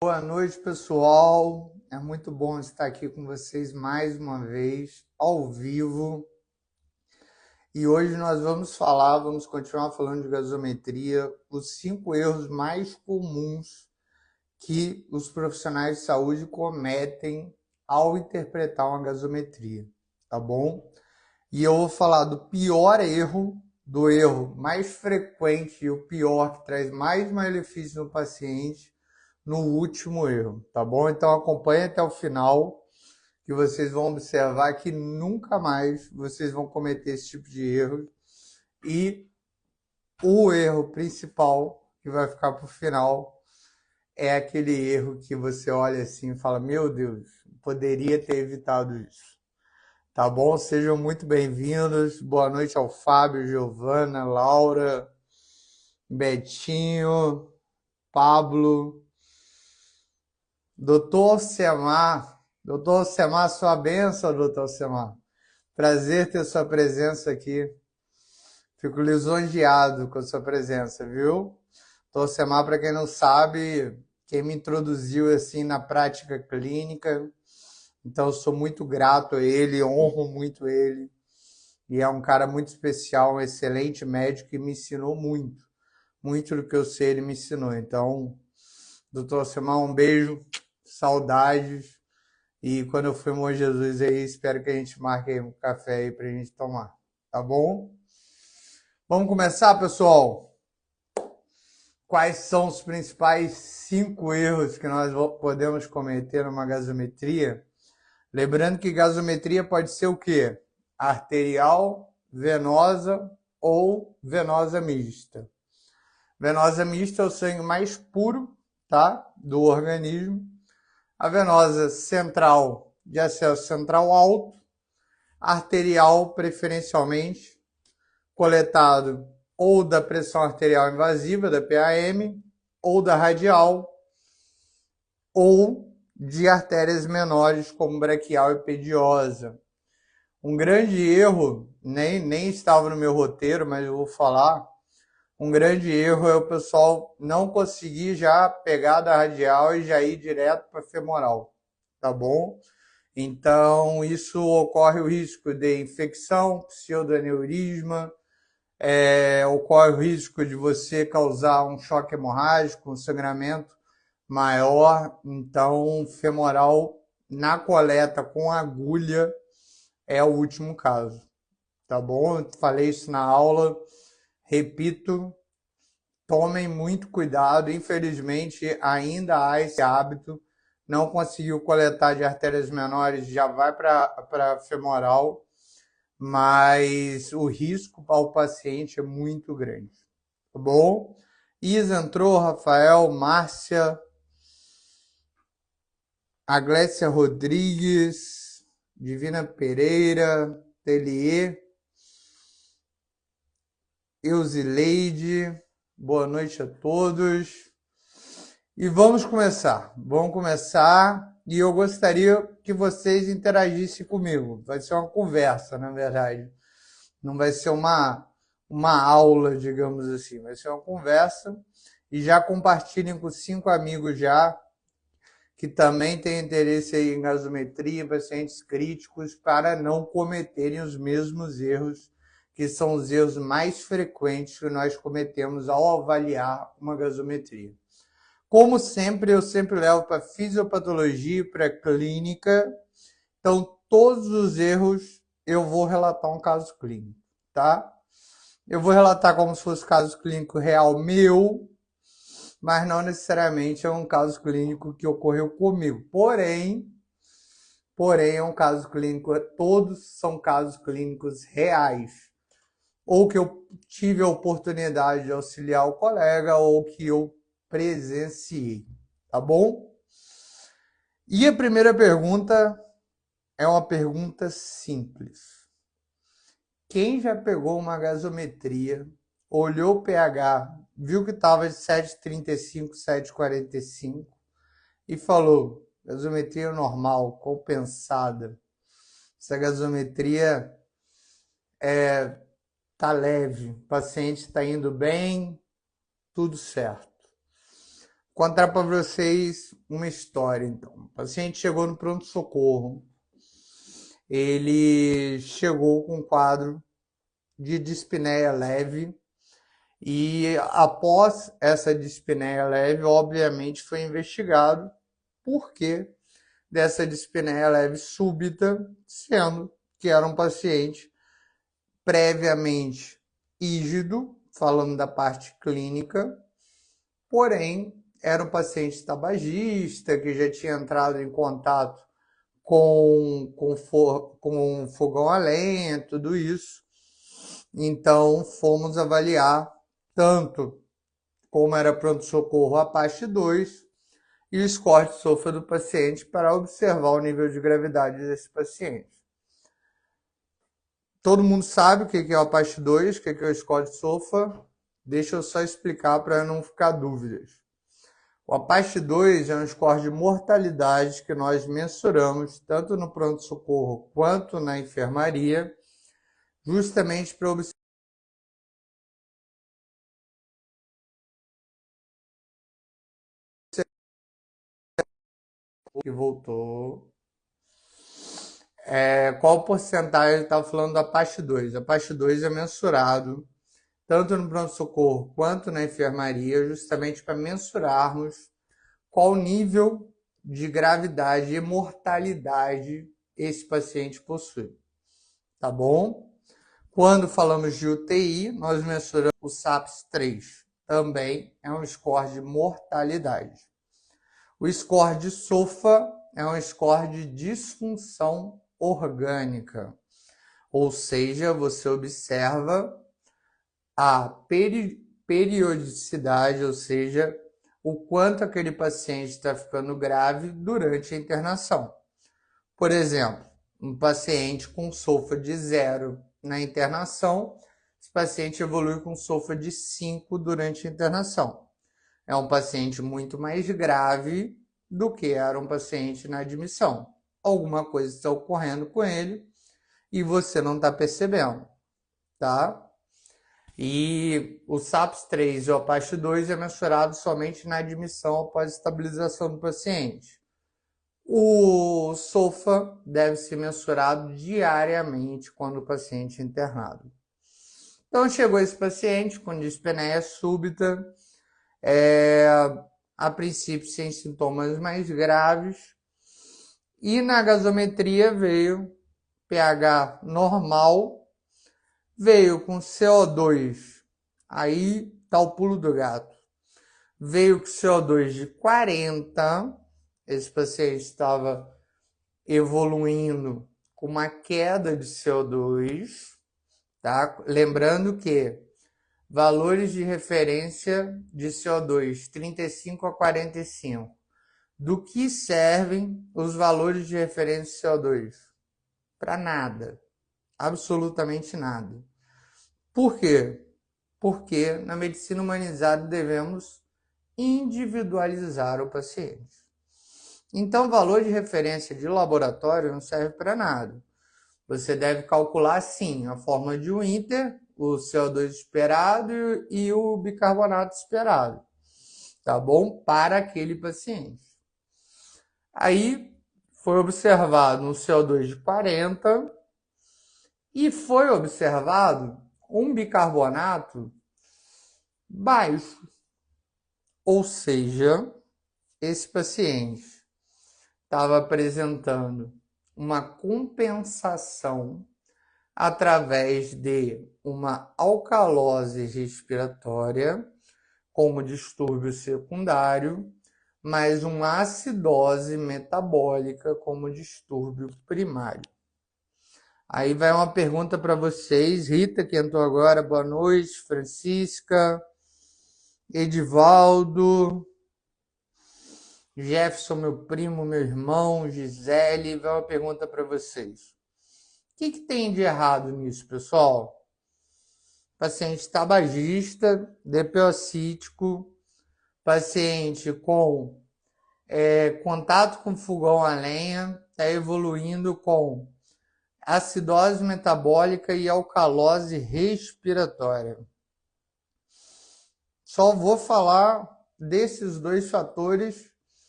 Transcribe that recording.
Boa noite, pessoal. É muito bom estar aqui com vocês mais uma vez, ao vivo. E hoje nós vamos continuar falando de gasometria, os 5 erros mais comuns que os profissionais de saúde cometem ao interpretar uma gasometria, tá bom? E eu vou falar do pior erro, do erro mais frequente e o pior que traz mais malefício no paciente no último erro, tá bom? Então acompanhe até o final que vocês vão observar que nunca mais vocês vão cometer esse tipo de erro. E o erro principal que vai ficar para o final é aquele erro que você olha assim e fala: Meu Deus, poderia ter evitado isso. Tá bom? Sejam muito bem-vindos. Boa noite ao Fábio, Giovana, Laura, Betinho, Pablo, Doutor Alcemar. Doutor Alcemar, sua bênção, doutor Alcemar. Prazer ter sua presença aqui. Fico lisonjeado com a sua presença, viu? Doutor Alcemar, para quem não sabe, quem me introduziu assim na prática clínica. Então, eu sou muito grato a ele, honro muito ele. E é um cara muito especial, um excelente médico e me ensinou muito. Muito do que eu sei ele me ensinou. Então, doutor Alcemar, um beijo, saudades. E quando eu for em Bom Jesus aí, espero que a gente marque aí um café aí pra gente tomar. Tá bom? Vamos começar, pessoal? Quais são os principais 5 erros que nós podemos cometer numa gasometria? Lembrando que gasometria pode ser o quê? Arterial, venosa ou venosa mista. Venosa mista é o sangue mais puro, tá? Do organismo. A venosa central, de acesso central alto. Arterial, preferencialmente, coletado ou da pressão arterial invasiva, da PAM, ou da radial, ou de artérias menores, como braquial e pediosa. Um grande erro, nem estava no meu roteiro, mas eu vou falar. Um grande erro é o pessoal não conseguir já pegar da radial e já ir direto para a femoral, tá bom? Então, isso ocorre o risco de infecção, pseudoaneurisma, ocorre o risco de você causar um choque hemorrágico, um sangramento maior. Então, femoral na coleta com agulha é o último caso, tá bom? Eu falei isso na aula, repito, tomem muito cuidado. Infelizmente, ainda há esse hábito. Não conseguiu coletar de artérias menores, já vai para femoral, mas o risco para o paciente é muito grande. Tá bom? Isa entrou, Rafael, Márcia, Aglécia Rodrigues, Divina Pereira, Telier, Eusileide, boa noite a todos. E vamos começar. Vamos começar. E eu gostaria que vocês interagissem comigo. Vai ser uma conversa, na verdade. Não vai ser uma aula, digamos assim. Vai ser uma conversa. E já compartilhem com 5 amigos já, que também têm interesse aí em gasometria, pacientes críticos, para não cometerem os mesmos erros, que são os erros mais frequentes que nós cometemos ao avaliar uma gasometria. Como sempre, eu sempre levo para fisiopatologia e para clínica. Então, todos os erros eu vou relatar um caso clínico, tá? Eu vou relatar como se fosse caso clínico real meu, mas não necessariamente é um caso clínico que ocorreu comigo. Porém é um caso clínico, todos são casos clínicos reais. Ou que eu tive a oportunidade de auxiliar o colega, ou que eu presenciei, tá bom? E a primeira pergunta é uma pergunta simples. Quem já pegou uma gasometria, olhou o pH, viu que estava de 7,35, 7,45 e falou: gasometria normal, compensada. Essa gasometria tá leve, o paciente está indo bem, tudo certo. contar para vocês uma história, então. O paciente chegou no pronto-socorro. Ele chegou com um quadro de dispneia leve e após essa dispneia leve, obviamente, foi investigado por que dessa dispneia leve súbita, sendo que era um paciente previamente ígido, falando da parte clínica, porém era um paciente tabagista que já tinha entrado em contato com fogão a lenha, tudo isso. Então fomos avaliar tanto como era pronto-socorro a parte 2 e o score de SOFA do paciente para observar o nível de gravidade desse paciente. Todo mundo sabe o que é a parte 2, o que é o score de SOFA. Deixa eu só explicar para não ficar dúvidas. O Apache 2 é um score de mortalidade que nós mensuramos tanto no pronto-socorro quanto na enfermaria, justamente para observar que voltou. Qual porcentagem ele estava falando da Apache 2? A Apache 2 é mensurado tanto no pronto-socorro quanto na enfermaria, justamente para mensurarmos qual nível de gravidade e mortalidade esse paciente possui. Tá bom? Quando falamos de UTI, nós mensuramos o SAPS-3. Também é um score de mortalidade. O score de SOFA é um score de disfunção orgânica. Ou seja, você observa a periodicidade, ou seja, o quanto aquele paciente está ficando grave durante a internação. Por exemplo, um paciente com SOFA de 0 na internação, esse paciente evolui com SOFA de 5 durante a internação. É um paciente muito mais grave do que era um paciente na admissão. Alguma coisa está ocorrendo com ele e você não está percebendo, tá? E o SAPS-3 e o Apache 2 é mensurado somente na admissão após estabilização do paciente. O SOFA deve ser mensurado diariamente quando o paciente é internado. Então chegou esse paciente com dispneia súbita, a princípio sem sintomas mais graves, e na gasometria veio pH normal, veio com CO2, aí tá o pulo do gato, veio com CO2 de 40, esse paciente estava evoluindo com uma queda de CO2, tá? Lembrando que valores de referência de CO2, 35 a 45. Do que servem os valores de referência de CO2? Para nada. Absolutamente nada. Por quê? Porque na medicina humanizada devemos individualizar o paciente. Então, valor de referência de laboratório não serve para nada. Você deve calcular, sim, a forma de Winther, o CO2 esperado e o bicarbonato esperado, tá bom? Para aquele paciente. Aí foi observado um CO2 de 40 e foi observado um bicarbonato baixo. Ou seja, esse paciente estava apresentando uma compensação através de uma alcalose respiratória como distúrbio secundário, mais uma acidose metabólica como distúrbio primário. Aí vai uma pergunta para vocês. Rita, que entrou agora, boa noite. Francisca, Edivaldo, Jefferson, meu primo, meu irmão, Gisele. Vai uma pergunta para vocês. O que tem de errado nisso, pessoal? Paciente tabagista, DPO-cítico, paciente com contato com fogão a lenha, está evoluindo com acidose metabólica e alcalose respiratória. Só vou falar desses dois fatores